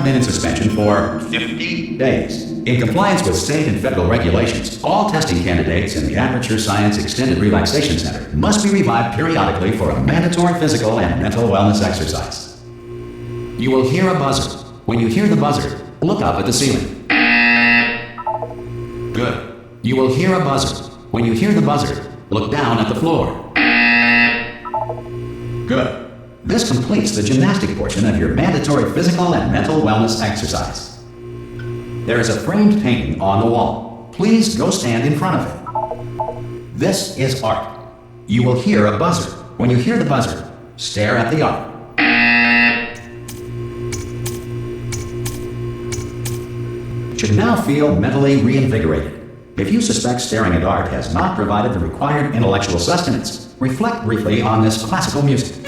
been in suspension for 50 days. In compliance with state and federal regulations, all testing candidates in the Aperture Science Extended Relaxation Center must be revived periodically for a mandatory physical and mental wellness exercise. You will hear a buzzer. When you hear the buzzer, look up at the ceiling. Good. You will hear a buzzer. When you hear the buzzer, look down at the floor. Good. This completes the gymnastic portion of your mandatory physical and mental wellness exercise. There is a framed painting on the wall. Please go stand in front of it. This is art. You will hear a buzzer. When you hear the buzzer, stare at the art. You should now feel mentally reinvigorated. If you suspect staring at art has not provided the required intellectual sustenance, reflect briefly on this classical music.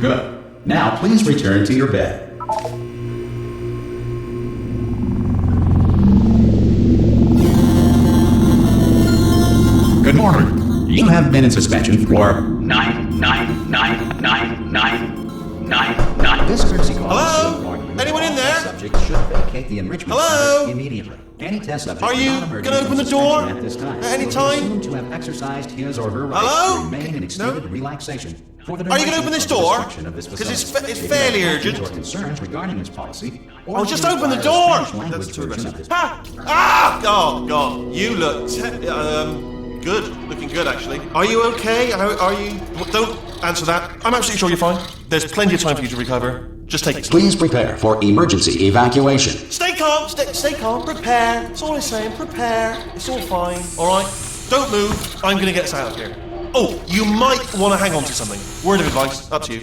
Good. Now please return to your bed. Good morning. You have been in suspension for 9. This courtesy call. Hello? Anyone in there? Subject should vacate the enrichment center immediately. Any test subject are you gonna open the door at this time? at any time? To have exercised his or her right Hello? to remain in extended relaxation. For the Are you gonna open this door? Because it's fairly urgent. Concerns regarding this policy. Oh, just open the door! That's too aggressive. Ha! Ah! Oh God, you look good. Looking good, actually. Are you okay? Are you? Don't answer that. I'm absolutely sure you're fine. There's plenty of time for you to recover. Just take it. Please prepare for emergency evacuation. Stay calm. Stay calm. Prepare. That's all I'm saying. Prepare. It's all fine. All right. Don't move. I'm gonna get us out of here. Oh, you might want to hang on to something. Word of advice. Up to you.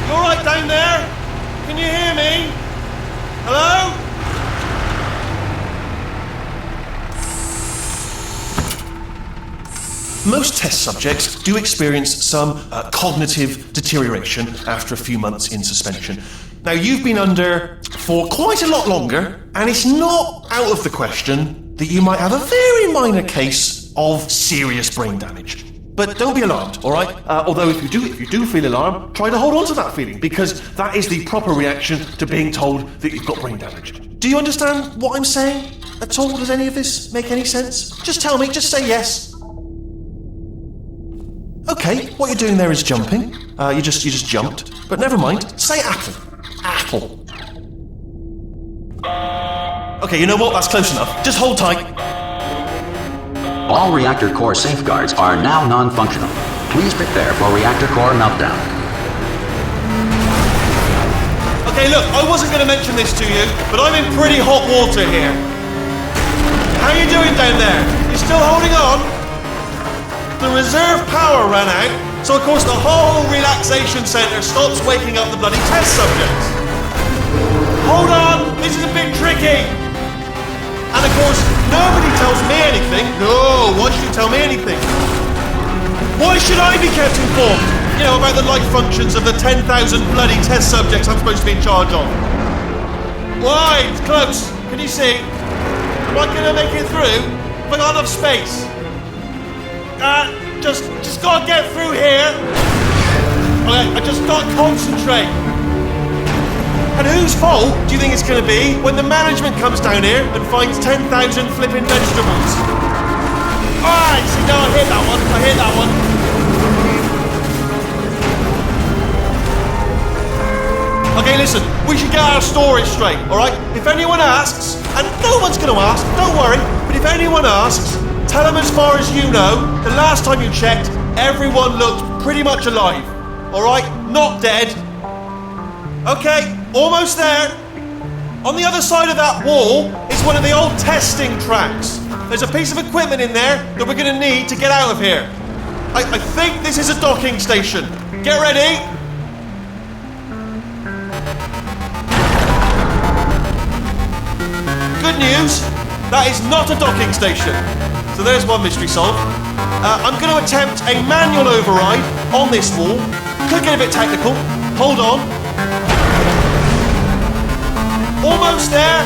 You all right down there? Can you hear me? Hello? Most test subjects do experience some cognitive deterioration after a few months in suspension. Now, you've been under for quite a lot longer, and it's not out of the question that you might have a very minor case of serious brain damage. But don't be alarmed, all right? Although if you do feel alarmed, try to hold on to that feeling, because that is the proper reaction to being told that you've got brain damage. Do you understand what I'm saying at all? Does any of this make any sense? Just tell me, just say yes. Okay, what you're doing there is jumping. You just jumped. But never mind. Say apple. Apple. Okay, you know what? That's close enough. Just hold tight. All reactor core safeguards are now non-functional. Please prepare for reactor core meltdown. Okay, look, I wasn't going to mention this to you, but I'm in pretty hot water here. How you doing down there? You still holding on? The reserve power ran out, so of course the whole relaxation centre stops waking up the bloody test subjects. Hold on, this is a bit tricky. And of course, nobody tells me anything. No, why should you tell me anything? Why should I be kept informed? You know, about the life functions of the 10,000 bloody test subjects I'm supposed to be in charge of. Why? It's close. Can you see? Am I gonna make it through? Have I got enough space? Just gotta get through here. Okay, I just gotta concentrate. And whose fault do you think it's gonna be when the management comes down here and finds 10,000 flipping vegetables? Alright, see, now I hit that one. Okay, listen, we should get our story straight, alright? If anyone asks, and no one's gonna ask, don't worry, but if anyone asks, tell them as far as you know, the last time you checked, everyone looked pretty much alive. Alright? Not dead. Okay, almost there. On the other side of that wall is one of the old testing tracks. There's a piece of equipment in there that we're going to need to get out of here. I think this is a docking station. Get ready. Good news, that is not a docking station. So there's one mystery solved. I'm going to attempt a manual override on this wall. Could get a bit technical. Hold on. Almost there.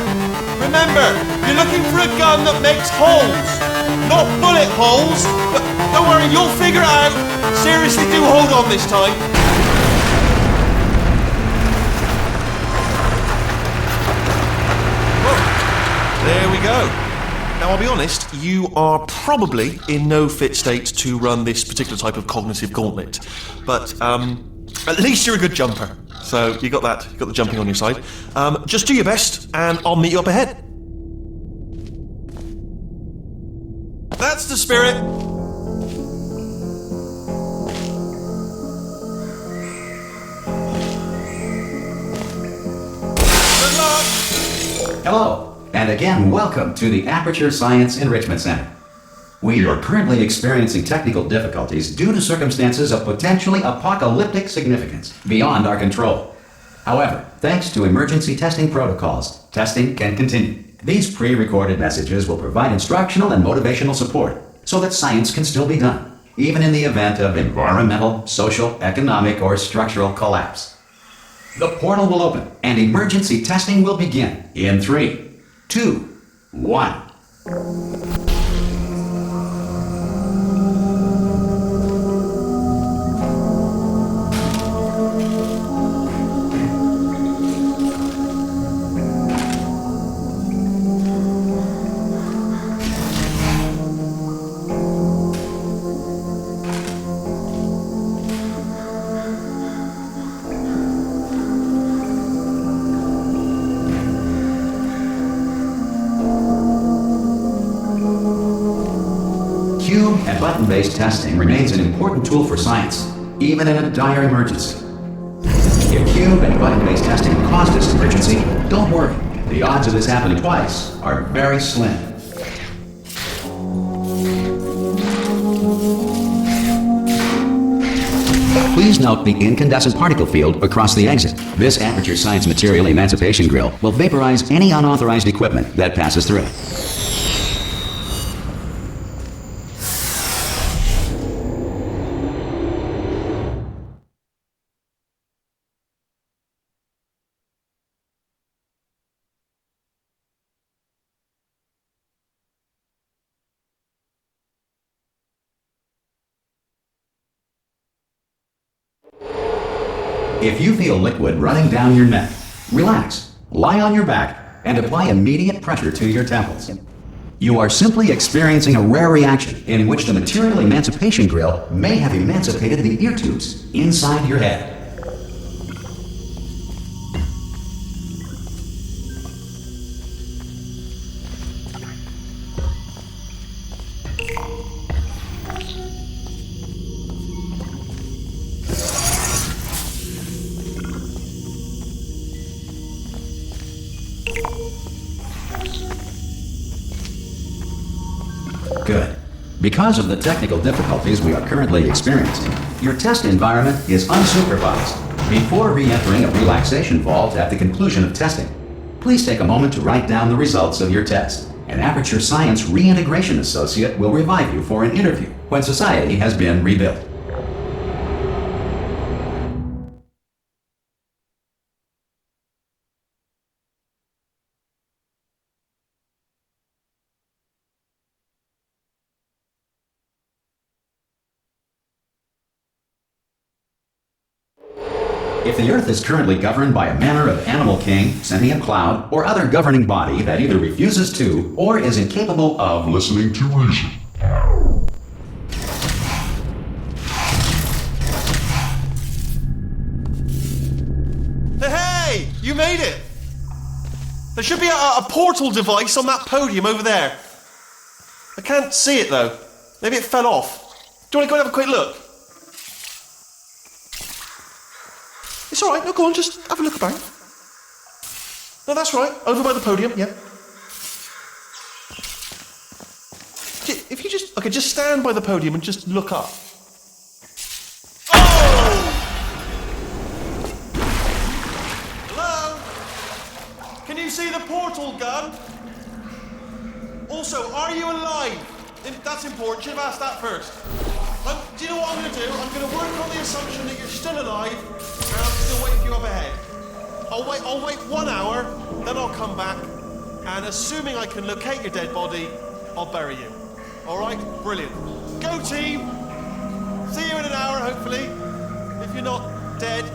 Remember, you're looking for a gun that makes holes, not bullet holes. But don't worry, you'll figure it out. Seriously, do hold on this time. Whoa. There we go. Now, I'll be honest, you are probably in no fit state to run this particular type of cognitive gauntlet. But at least you're a good jumper. So you got that, you got the jumping on your side. Just do your best, and I'll meet you up ahead. That's the spirit. Good luck. Hello, and again, welcome to the Aperture Science Enrichment Center. We are currently experiencing technical difficulties due to circumstances of potentially apocalyptic significance beyond our control. However, thanks to emergency testing protocols, testing can continue. These pre-recorded messages will provide instructional and motivational support so that science can still be done, even in the event of environmental, social, economic, or structural collapse. The portal will open and emergency testing will begin in 3, 2, 1. Cube and button-based testing remains an important tool for science, even in a dire emergency. If cube and button-based testing caused this emergency, don't worry. The odds of this happening twice are very slim. Please note the incandescent particle field across the exit. This Aperture Science Material Emancipation Grill will vaporize any unauthorized equipment that passes through it. If you feel liquid running down your neck, relax, lie on your back, and apply immediate pressure to your temples. You are simply experiencing a rare reaction in which the Material Emancipation Grill may have emancipated the ear tubes inside your head. Good. Because of the technical difficulties we are currently experiencing, your test environment is unsupervised. Before re-entering a relaxation vault at the conclusion of testing, please take a moment to write down the results of your test. An Aperture Science Reintegration Associate will revive you for an interview when society has been rebuilt. If the Earth is currently governed by a manner of animal king, sentient cloud, or other governing body that either refuses to or is incapable of listening to reason, Hey, you made it! There should be a portal device on that podium over there. I can't see it though. Maybe it fell off. Do you want to go and have a quick look? It's alright, no, go on, just have a look about. No, that's right, over by the podium, yeah. If you just stand by the podium and just look up. Oh! Hello? Can you see the portal gun? Also, are you alive? That's important, should have asked that first. Do you know what I'm going to do? I'm going to work on the assumption that you're still alive, and I'm still waiting for you up ahead. I'll wait 1 hour, then I'll come back, and assuming I can locate your dead body, I'll bury you. Alright? Brilliant. Go team! See you in an hour, hopefully. If you're not dead.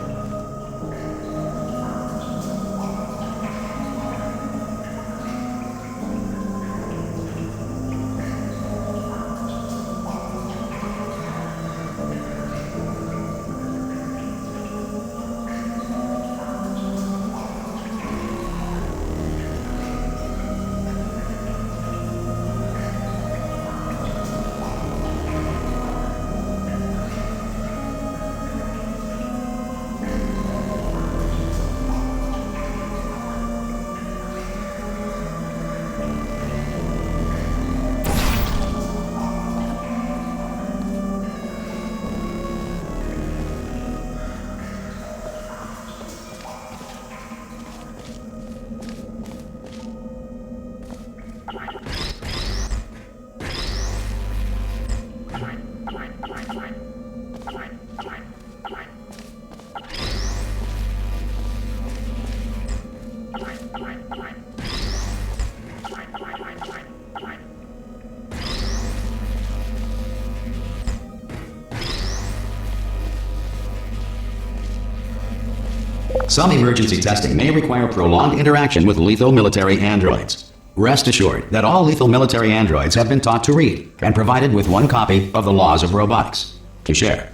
Some emergency testing may require prolonged interaction with lethal military androids. Rest assured that all lethal military androids have been taught to read and provided with one copy of the Laws of Robotics to share.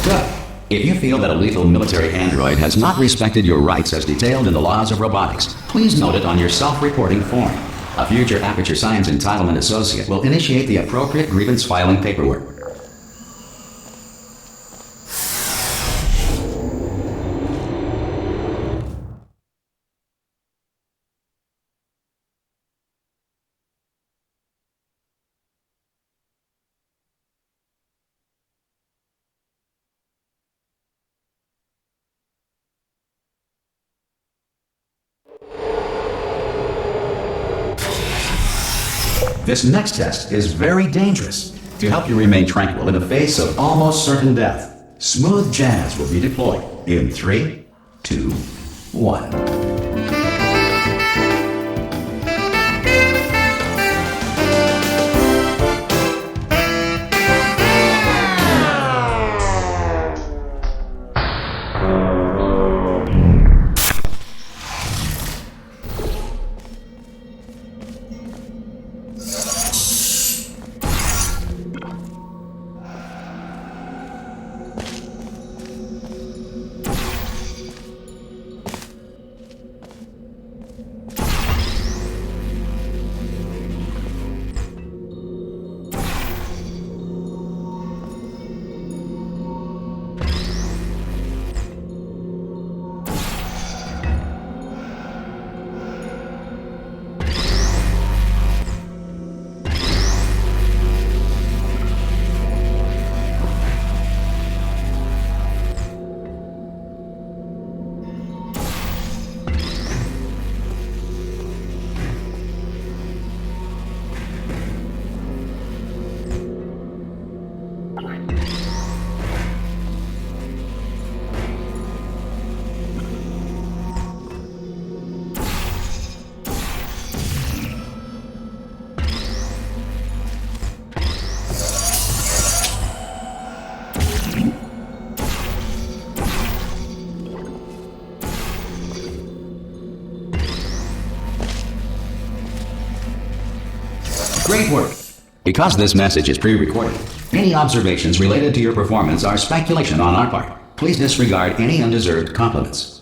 So, if you feel that a lethal military android has not respected your rights as detailed in the Laws of Robotics, please note it on your self-reporting form. A future Aperture Science Entitlement Associate will initiate the appropriate grievance filing paperwork. This next test is very dangerous. To help you remain tranquil in the face of almost certain death, smooth jazz will be deployed in 3, 2, 1. Great work! Because this message is pre-recorded, any observations related to your performance are speculation on our part. Please disregard any undeserved compliments.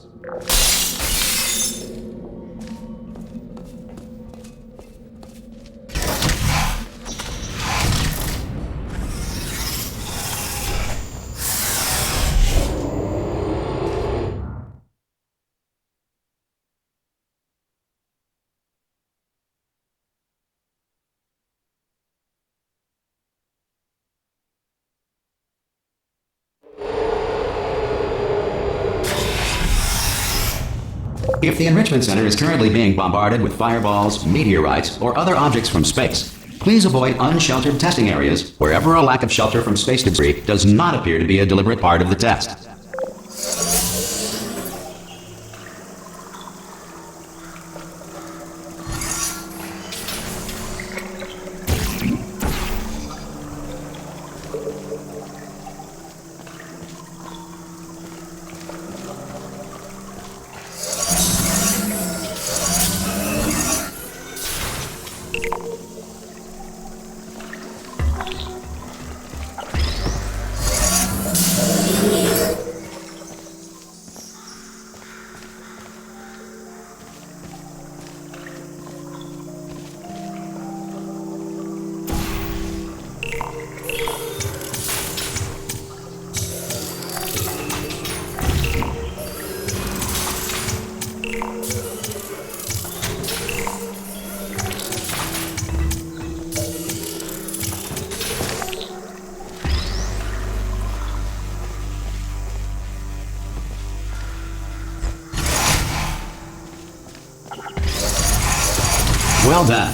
If the Enrichment Center is currently being bombarded with fireballs, meteorites, or other objects from space, please avoid unsheltered testing areas wherever a lack of shelter from space debris does not appear to be a deliberate part of the test. Well done.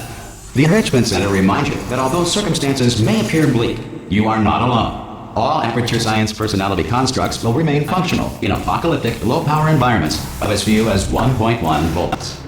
The Enrichment Center reminds you that although circumstances may appear bleak, you are not alone. All Aperture Science personality constructs will remain functional in apocalyptic, low-power environments of as few as 1.1 volts.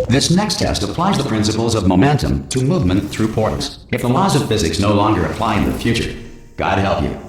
This next test applies the principles of momentum to movement through portals. If the laws of physics no longer apply in the future, God help you.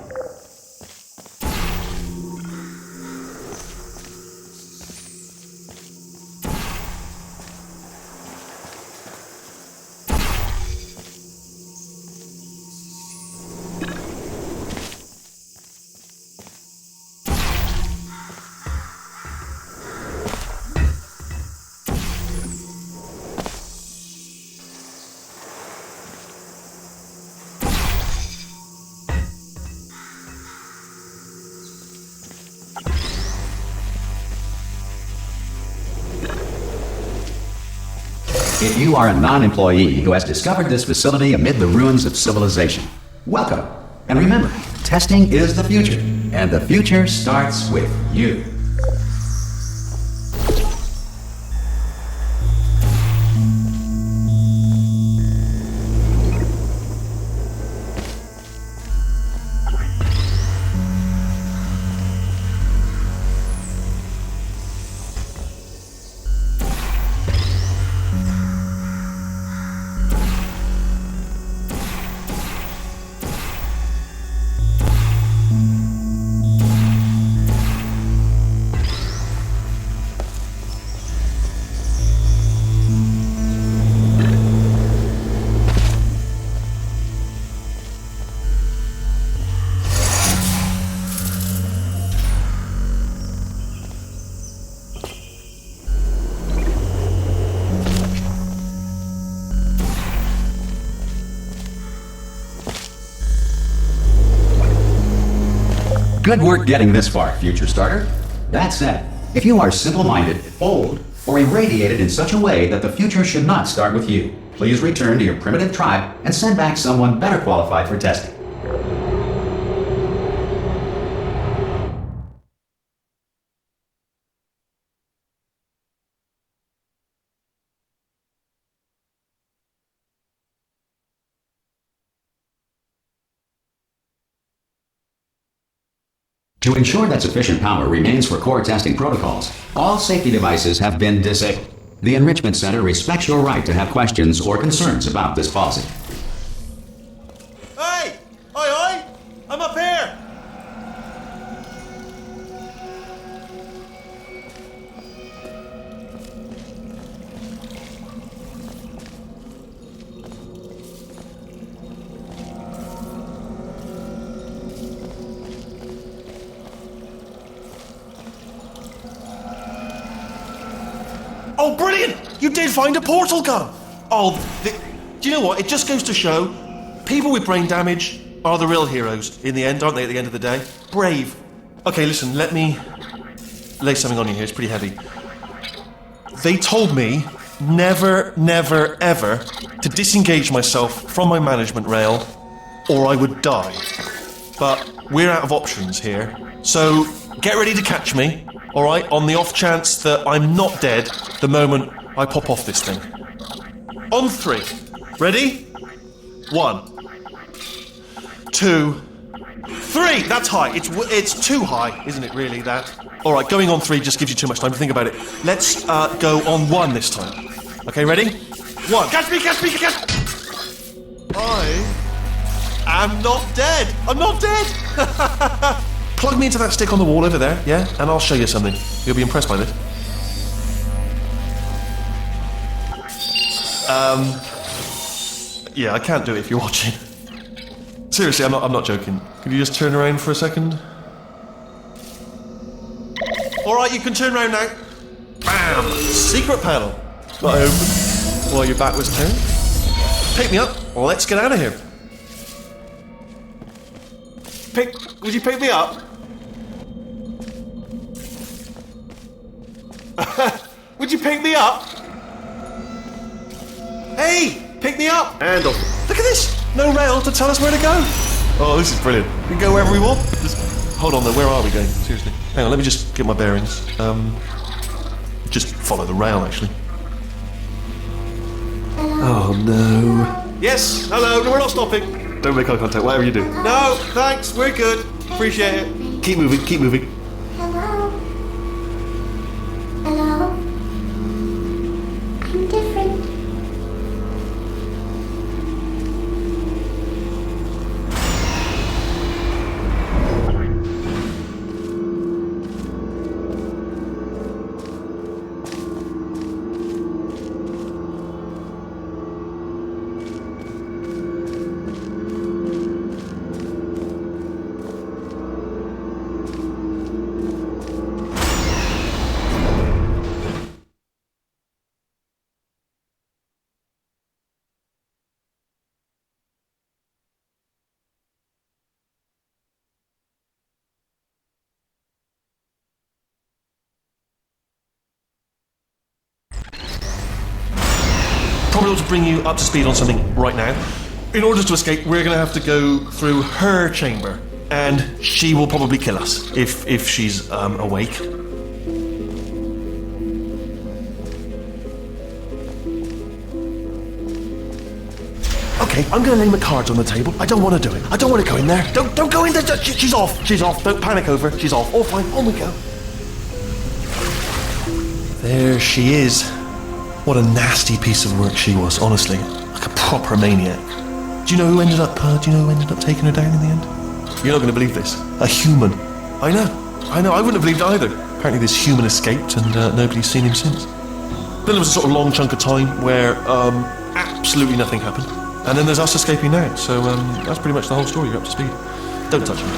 If you are a non-employee who has discovered this facility amid the ruins of civilization, welcome. And remember, testing is the future, and the future starts with you. Good work getting this far, future starter. That said, if you are simple-minded, old, or irradiated in such a way that the future should not start with you, please return to your primitive tribe and send back someone better qualified for testing. To ensure that sufficient power remains for core testing protocols, all safety devices have been disabled. The Enrichment Center respects your right to have questions or concerns about this policy. Hey! Oi, oi! I'm up here! Oh, brilliant! You did find a portal gun! Oh, do you know what? It just goes to show, people with brain damage are the real heroes in the end, aren't they, at the end of the day? Brave. Okay, listen, let me lay something on you here. It's pretty heavy. They told me never, never, ever to disengage myself from my management rail or I would die. But we're out of options here. So get ready to catch me, all right, on the off chance that I'm not dead the moment I pop off this thing. On 3. Ready? 1, 2, 3. That's high. It's too high, isn't it, really, that? All right, going on 3 just gives you too much time to think about it. Let's go on 1 this time. Okay, ready? 1. Catch me, catch me, catch me! I am not dead. I'm not dead! Plug me into that stick on the wall over there, yeah? And I'll show you something. You'll be impressed by this. Yeah, I can't do it if you're watching. Seriously, I'm not joking. Can you just turn around for a second? Alright, you can turn around now. Bam! Secret panel. Got it open while your back was turned. Pick me up, or let's get out of here. Would you pick me up? Would you pick me up? Hey, pick me up. And off. Look at this. No rail to tell us where to go. Oh, this is brilliant. We can go wherever we want. Just hold on though, where are we going? Seriously. Hang on, let me just get my bearings. Just follow the rail, actually. Oh no. Yes, hello, no, we're not stopping. Don't make eye contact, whatever you do. No, thanks, we're good. Appreciate it. Keep moving, keep moving. Hello? Hello? I'm different. Probably ought to bring you up to speed on something right now. In order to escape, we're going to have to go through her chamber, and she will probably kill us if she's awake. Okay, I'm going to lay my cards on the table. I don't want to do it. I don't want to go in there. Don't go in there. She's off. She's off. Don't panic over. She's off. All fine. On we go. There she is. What a nasty piece of work she was, honestly. Like a proper maniac. Do you know who ended up taking her down in the end? You're not going to believe this. A human. I know. I wouldn't have believed either. Apparently this human escaped and nobody's seen him since. Then there was a sort of long chunk of time where absolutely nothing happened. And then there's us escaping now. So that's pretty much the whole story. You're up to speed. Don't touch me.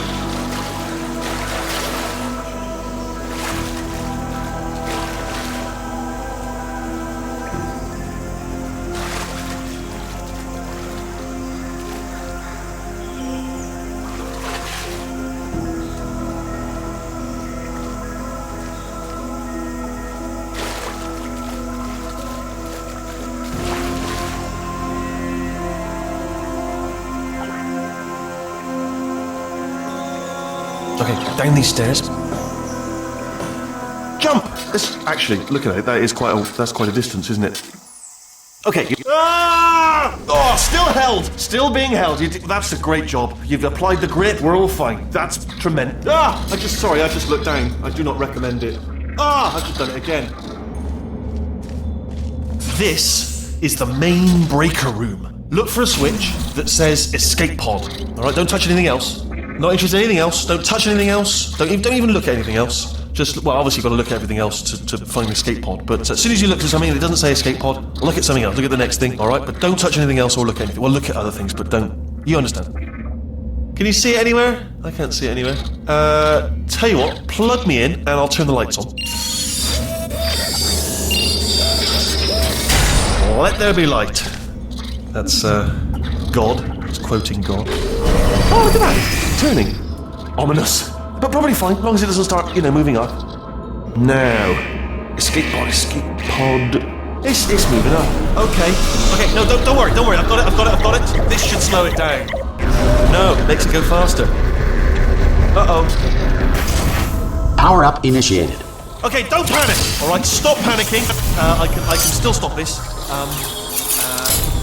Okay, down these stairs. Jump! Actually, look at it. That's quite a distance, isn't it? Okay. Ah! Oh, still held. Still being held. That's a great job. You've applied the grip. We're all fine. That's tremendous. Ah! I just looked down. I do not recommend it. Ah! I've just done it again. This is the main breaker room. Look for a switch that says escape pod. All right, don't touch anything else. Not interested in anything else. Don't touch anything else. Don't even look at anything else. Just, well, obviously you've got to look at everything else to find the escape pod. But as soon as you look at something that doesn't say escape pod, look at something else. Look at the next thing, all right? But don't touch anything else or look at anything. Well, look at other things, but don't. You understand? Can you see it anywhere? I can't see it anywhere. Tell you what, plug me in and I'll turn the lights on. Let there be light. That's, God. It's quoting God. Oh, look at that. Turning. Ominous. But probably fine, as long as it doesn't start, moving up. Now. Escape pod. It's moving up. Okay, no, don't worry. I've got it. This should slow it down. No, it makes it go faster. Uh-oh. Power up initiated. Okay, don't panic. All right, stop panicking. I can still stop this.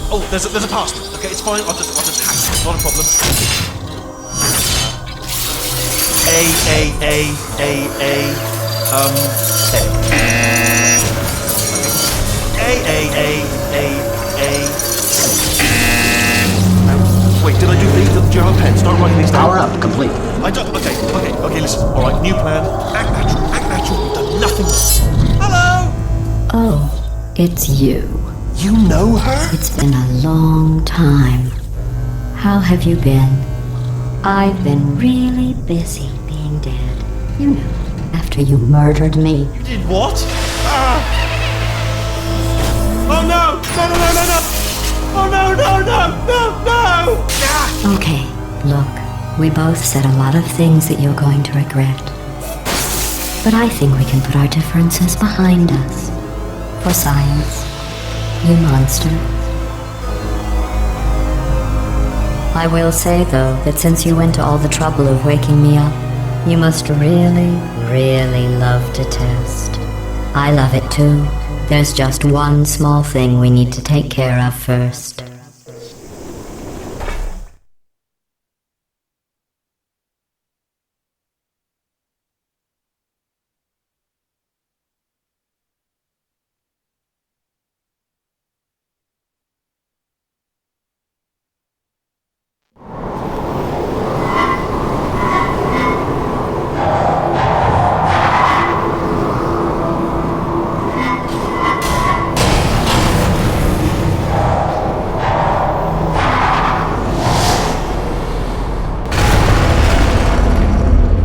Oh, there's a password. Okay, it's fine. I'll just hack it. Not a problem. Wait, did I do these? Do you have a pen? Start writing these down. Power up complete. I don't. Okay, listen. All right, new plan. Act natural. You've done nothing wrong. Hello! Oh, it's you. You know her? It's been a long time. How have you been? I've been really busy being dead. You know, after you murdered me. You did what? Oh no! No! Oh no! Ah! Okay, look, we both said a lot of things that you're going to regret. But I think we can put our differences behind us. For science, you monster. I will say, though, that since you went to all the trouble of waking me up, you must really, really love to test. I love it too. There's just one small thing we need to take care of first.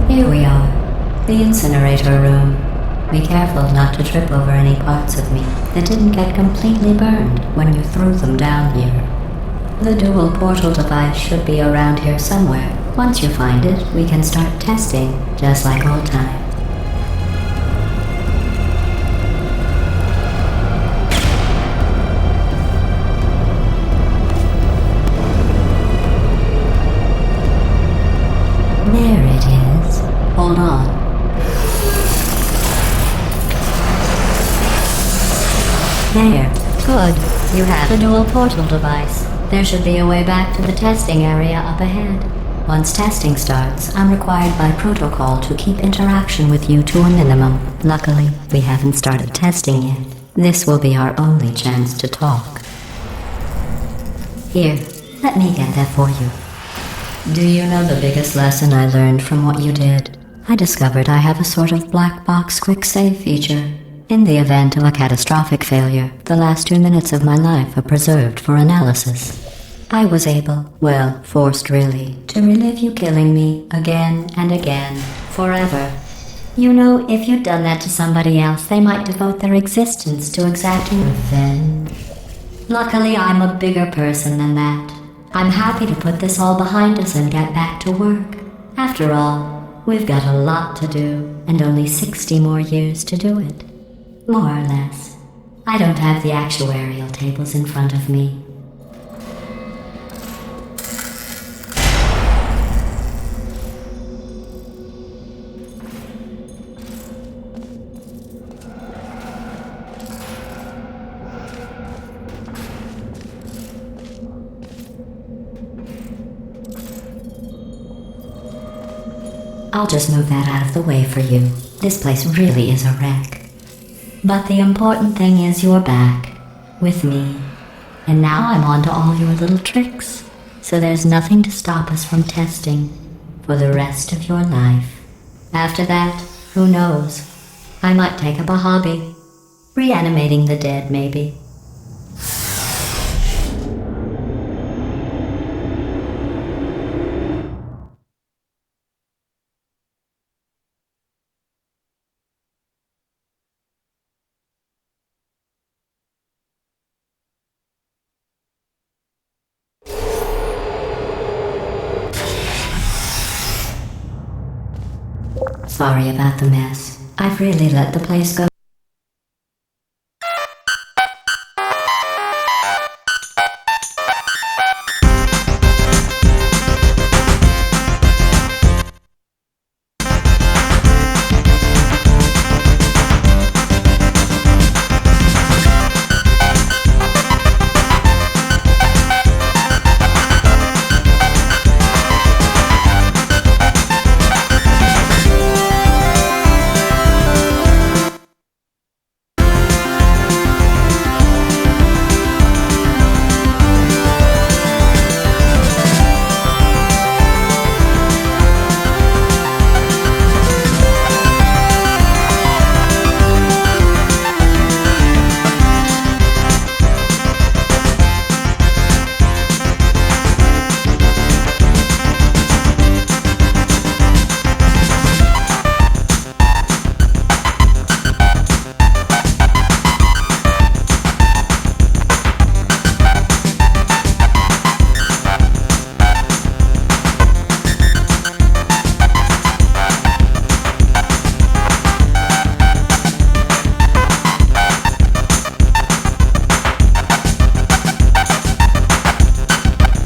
Here we are, the incinerator room. Be careful not to trip over any parts of me that didn't get completely burned when you threw them down here. The dual portal device should be around here somewhere. Once you find it, we can start testing, just like old times. There it is. Hold on. There. Good. You have the dual portal device. There should be a way back to the testing area up ahead. Once testing starts, I'm required by protocol to keep interaction with you to a minimum. Luckily, we haven't started testing yet. This will be our only chance to talk. Here, let me get that for you. Do you know the biggest lesson I learned from what you did? I discovered I have a sort of black box quick save feature. In the event of a catastrophic failure, the last 2 minutes of my life are preserved for analysis. I was able, well, forced really, to relive you killing me again and again, forever. You know, if you'd done that to somebody else, they might devote their existence to exacting revenge. Luckily, I'm a bigger person than that. I'm happy to put this all behind us and get back to work. After all, we've got a lot to do, and only 60 more years to do it. More or less. I don't have the actuarial tables in front of me. I'll just move that out of the way for you. This place really is a wreck. But the important thing is you're back, with me. And now I'm on to all your little tricks. So there's nothing to stop us from testing for the rest of your life. After that, who knows? I might take up a hobby. Reanimating the dead, maybe. Sorry about the mess. I've really let the place go